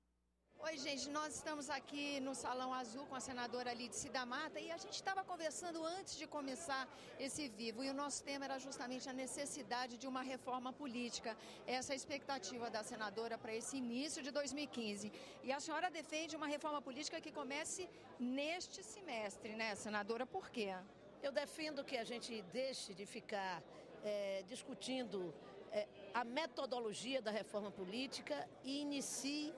Oi, gente, nós estamos aqui no Salão Azul com a senadora Lídice da Mata e a gente estava conversando antes de começar esse vivo e o nosso tema era justamente a necessidade de uma reforma política. Essa é a expectativa da senadora para esse início de 2015. E a senhora defende uma reforma política que comece neste semestre, né, senadora? Por quê? Eu defendo que a gente deixe de ficar discutindo a metodologia da reforma política e inicie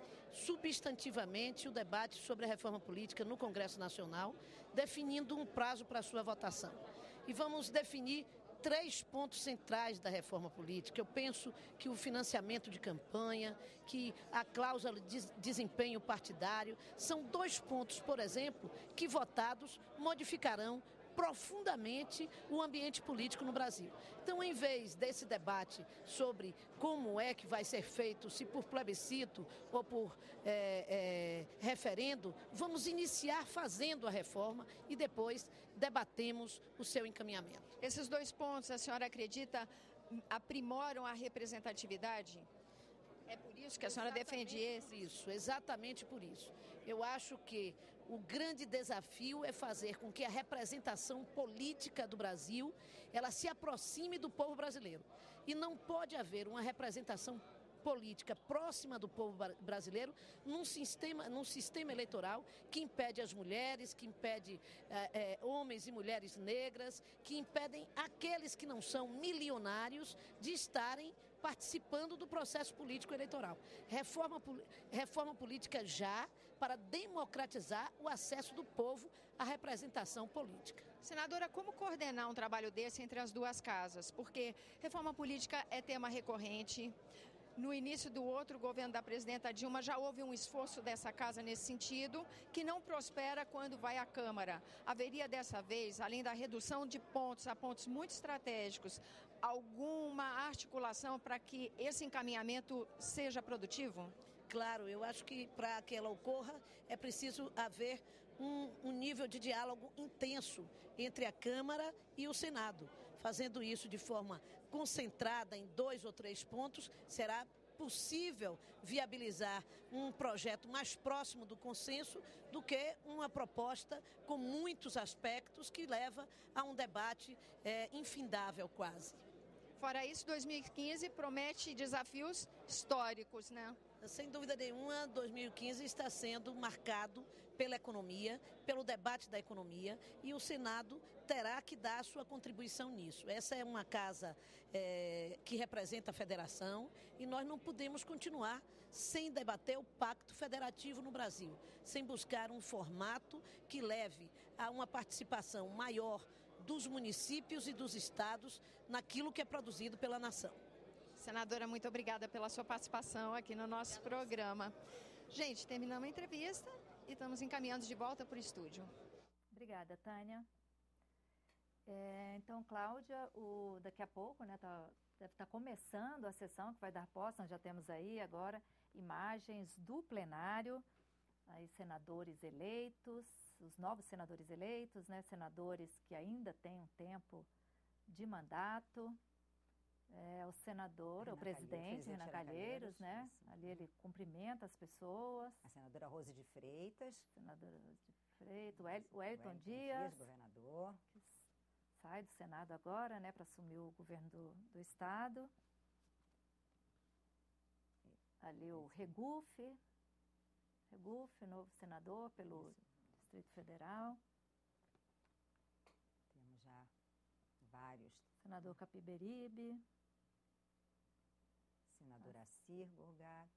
substantivamente o debate sobre a reforma política no Congresso Nacional, definindo um prazo para sua votação. E vamos definir 3 pontos centrais da reforma política. Eu penso que o financiamento de campanha, que a cláusula de desempenho partidário, são 2 pontos, por exemplo, que votados modificarão profundamente o ambiente político no Brasil. Então, em vez desse debate sobre como é que vai ser feito, se por plebiscito ou por referendo, vamos iniciar fazendo a reforma e depois debatemos o seu encaminhamento. Esses 2 pontos, a senhora acredita, aprimoram a representatividade? É por isso que a senhora defende esse? Exatamente por isso. Eu acho que o grande desafio é fazer com que a representação política do Brasil, ela se aproxime do povo brasileiro. E não pode haver uma representação política próxima do povo brasileiro num sistema eleitoral que impede as mulheres, que impede homens e mulheres negras, que impedem aqueles que não são milionários de estarem participando do processo político eleitoral. Reforma política já para democratizar o acesso do povo à representação política. Senadora, como coordenar um trabalho desse entre as duas casas? Porque reforma política é tema recorrente. No início do outro governo da presidenta Dilma já houve um esforço dessa casa nesse sentido, que não prospera quando vai à Câmara. Haveria dessa vez, além da redução de pontos a pontos muito estratégicos, alguma articulação para que esse encaminhamento seja produtivo? Claro, eu acho que para que ela ocorra é preciso haver um nível de diálogo intenso entre a Câmara e o Senado. Fazendo isso de forma concentrada em 2 ou 3 pontos, será possível viabilizar um projeto mais próximo do consenso do que uma proposta com muitos aspectos que leva a um debate infindável quase. Fora isso, 2015 promete desafios históricos, né? Sem dúvida nenhuma, 2015 está sendo marcado pela economia, pelo debate da economia, e o Senado terá que dar a sua contribuição nisso. Essa é uma casa que representa a federação e nós não podemos continuar sem debater o Pacto Federativo no Brasil, sem buscar um formato que leve a uma participação maior dos municípios e dos estados naquilo que é produzido pela nação. Senadora, muito obrigada pela sua participação aqui no nosso programa. Gente, terminamos a entrevista e estamos encaminhando de volta para o estúdio. Obrigada, Tânia. Então, Cláudia, daqui a pouco, né, deve estar começando a sessão que vai dar posse. Nós já temos aí agora imagens do plenário, aí senadores eleitos, os novos senadores eleitos, né, senadores que ainda têm um tempo de mandato. O senador, o presidente, Renan Calheiros, né? Ali ele cumprimenta as pessoas. A senadora Rose de Freitas. Senadora Rose de Freitas, o Wellington Dias, governador. Que sai do Senado agora, né, para assumir o governo do Estado. Ali o Regufe, novo senador pelo Distrito Federal. Temos já vários. Senador Capiberibe. Senadora Assir Gurgax.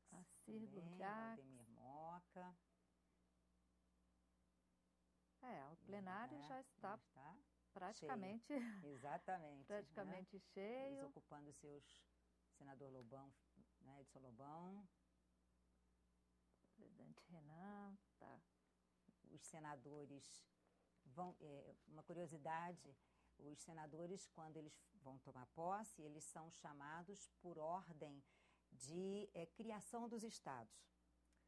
Valdemir Moca. O plenário já está praticamente... Exatamente. Praticamente né? cheio. Eles ocupando seus... Senador Lobão, né, Edson Lobão. Presidente Renan, tá. Os senadores vão... uma curiosidade, os senadores, quando eles vão tomar posse, eles são chamados por ordem de criação dos estados.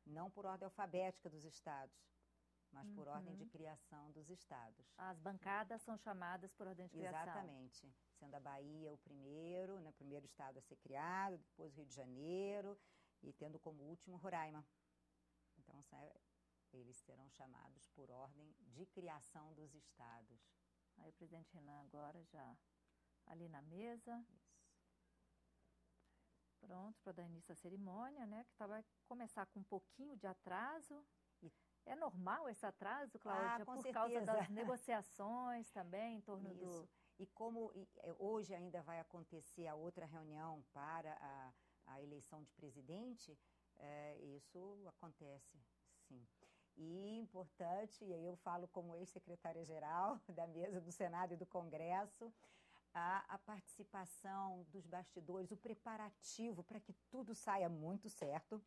Não por ordem alfabética dos estados, mas por ordem de criação dos estados. As bancadas são chamadas por ordem de criação. Exatamente. Sendo a Bahia o primeiro, né, o primeiro estado a ser criado, depois o Rio de Janeiro, e tendo como último Roraima. Então, eles serão chamados por ordem de criação dos estados. Aí o presidente Renan agora já ali na mesa. Isso. Pronto para dar início à cerimônia, né? Que vai começar com um pouquinho de atraso. É normal esse atraso, Cláudia, por certeza. Causa das negociações também em torno do... E como hoje ainda vai acontecer a outra reunião para a eleição de presidente, isso acontece, sim. E importante, e aí eu falo como ex-secretária-geral da mesa do Senado e do Congresso, a participação dos bastidores, o preparativo para que tudo saia muito certo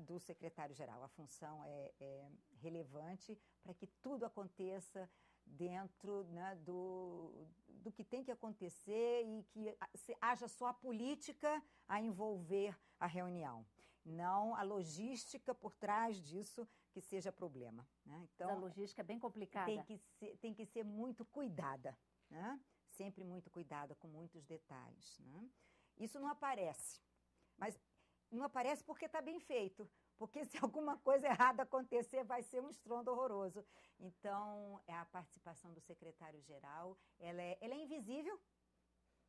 do secretário-geral. A função é relevante para que tudo aconteça dentro, né, do que tem que acontecer e que haja só a política a envolver a reunião, não a logística por trás disso que seja problema. Né? Então, a logística é bem complicada. Tem que ser muito cuidada, né? Sempre muito cuidada, com muitos detalhes. Né? Isso não aparece, mas não aparece porque está bem feito. Porque se alguma coisa errada acontecer, vai ser um estrondo horroroso. Então, a participação do secretário-geral, ela é invisível,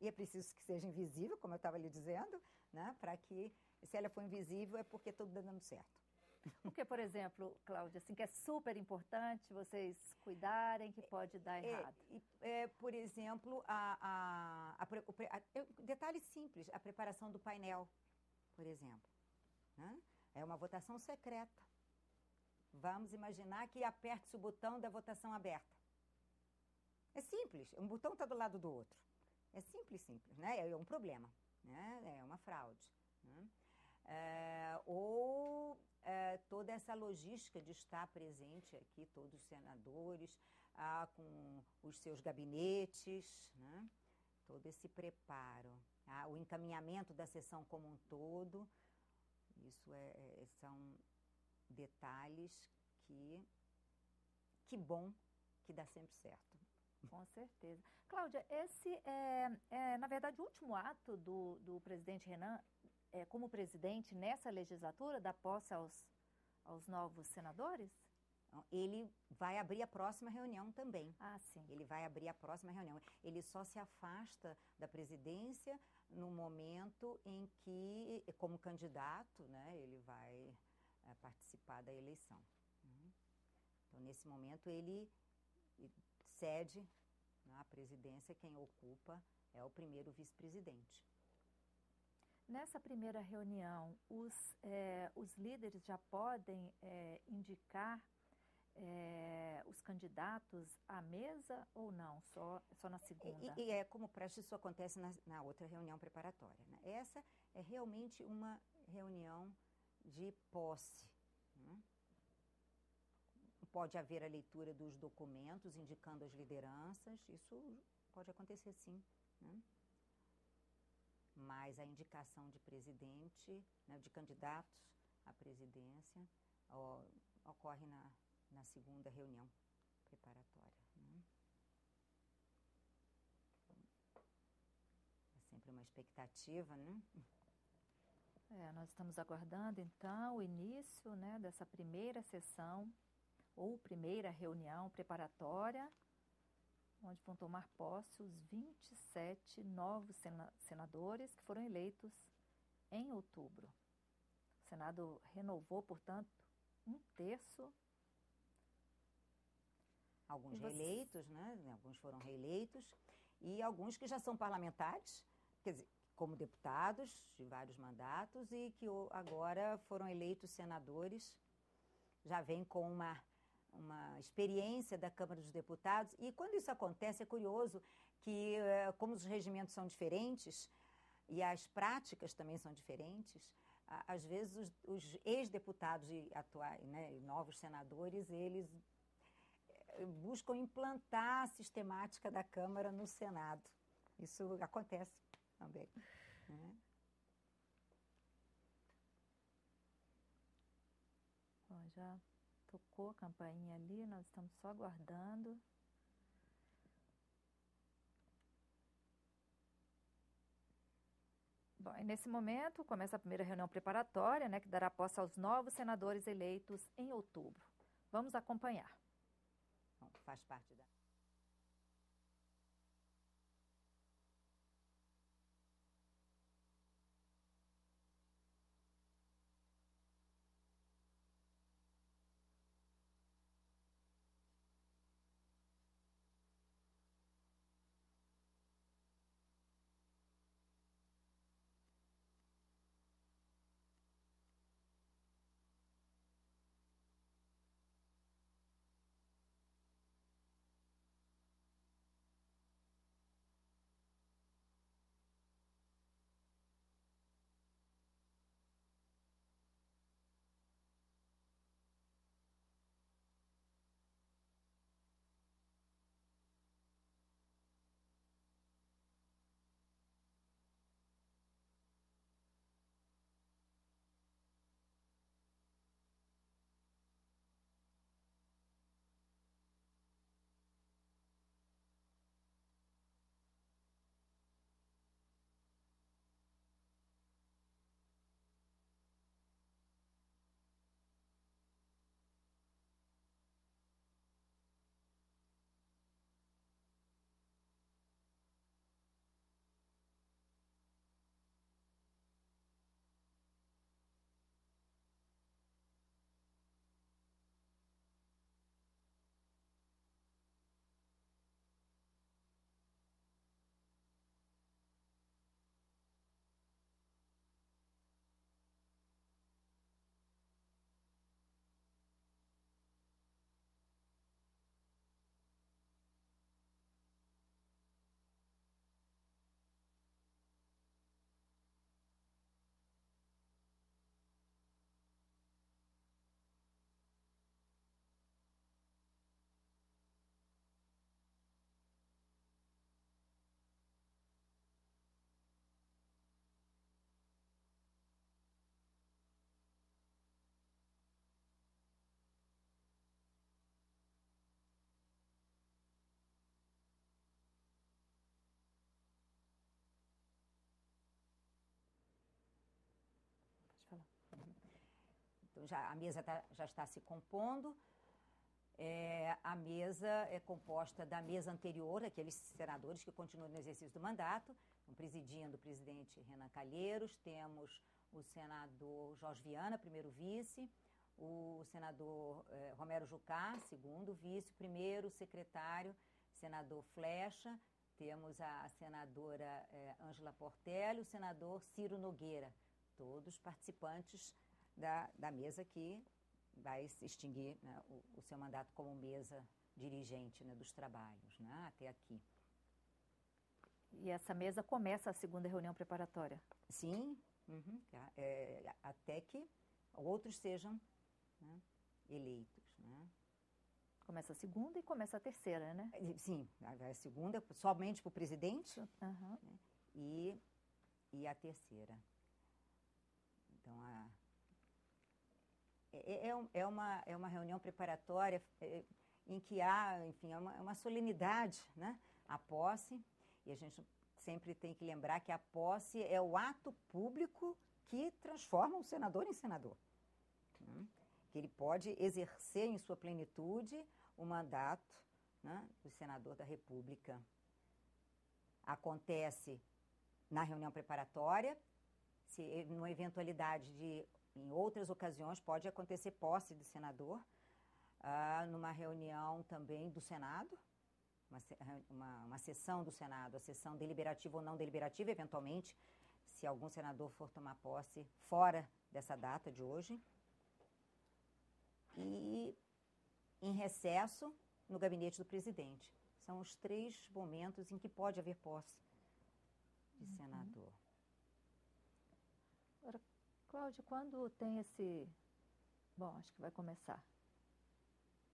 e é preciso que seja invisível, como eu estava lhe dizendo, né? Para que, se ela for invisível, é porque tudo está dando certo. Porque, por exemplo, Cláudia, assim, que é super importante vocês cuidarem, que pode dar errado. Por exemplo, detalhe simples, a preparação do painel, por exemplo, né? É uma votação secreta. Vamos imaginar que aperte-se o botão da votação aberta. É simples, um botão está do lado do outro. É simples, né? É um problema, né? É uma fraude. Né? Toda essa logística de estar presente aqui, todos os senadores, com os seus gabinetes, né? Todo esse preparo, o encaminhamento da sessão como um todo. Isso são detalhes que bom que dá sempre certo. Com certeza. Cláudia, esse na verdade, o último ato do presidente Renan como presidente nessa legislatura, da posse aos novos senadores? Ele vai abrir a próxima reunião também. Ah, sim. Ele vai abrir a próxima reunião. Ele só se afasta da presidência no momento em que, como candidato, né, ele vai participar da eleição. Então, nesse momento, ele cede à presidência, quem ocupa é o primeiro vice-presidente. Nessa primeira reunião, os líderes já podem indicar os candidatos à mesa ou não? Só na segunda? Como praxe, isso acontece na outra reunião preparatória. Né? Essa é realmente uma reunião de posse. Né? Pode haver a leitura dos documentos indicando as lideranças, isso pode acontecer sim. Né? Mas a indicação de presidente, né, de candidatos à presidência, ocorre na segunda reunião preparatória. Né? É sempre uma expectativa, né? Nós estamos aguardando, então, o início, né, dessa primeira sessão, ou primeira reunião preparatória, onde vão tomar posse os 27 novos senadores que foram eleitos em outubro. O Senado renovou, portanto, 1/3. Alguns reeleitos, né? Alguns foram reeleitos, e alguns que já são parlamentares, quer dizer, como deputados de vários mandatos, e que agora foram eleitos senadores, já vem com uma experiência da Câmara dos Deputados. E quando isso acontece, é curioso que, como os regimentos são diferentes e as práticas também são diferentes, às vezes os ex-deputados e atuais, né, e novos senadores, eles buscam implantar a sistemática da Câmara no Senado. Isso acontece também, né? Bom, já tocou a campainha ali, nós estamos só aguardando. Bom, e nesse momento começa a primeira reunião preparatória, né, que dará posse aos novos senadores eleitos em outubro. Vamos acompanhar. Bom, faz parte da... Então, a mesa já está se compondo. A mesa é composta da mesa anterior, aqueles senadores que continuam no exercício do mandato, presidindo o presidente Renan Calheiros. Temos o senador Jorge Viana, primeiro vice, o senador Romero Jucá, segundo vice, primeiro secretário, senador Flecha, temos a senadora Ângela Portela e o senador Ciro Nogueira, todos participantes da mesa que vai extinguir, né, o seu mandato como mesa dirigente, né, dos trabalhos, né, até aqui. E essa mesa começa a segunda reunião preparatória? Sim, até que outros sejam, né, eleitos, né. Começa a segunda e começa a terceira, né? Sim, a segunda somente para o presidente, né, e a terceira. Então, é uma reunião preparatória em que há, enfim, é uma solenidade, né, a posse, e a gente sempre tem que lembrar que a posse é o ato público que transforma um senador em senador, né, que ele pode exercer em sua plenitude o mandato, né, do senador da República. Acontece na reunião preparatória, se numa eventualidade em outras ocasiões, pode acontecer posse do senador, numa reunião também do Senado, uma sessão do Senado, a sessão deliberativa ou não deliberativa, eventualmente, se algum senador for tomar posse fora dessa data de hoje. E em recesso no gabinete do presidente. São os 3 momentos em que pode haver posse de senador. Agora, Cláudia, quando tem esse... Bom, acho que vai começar.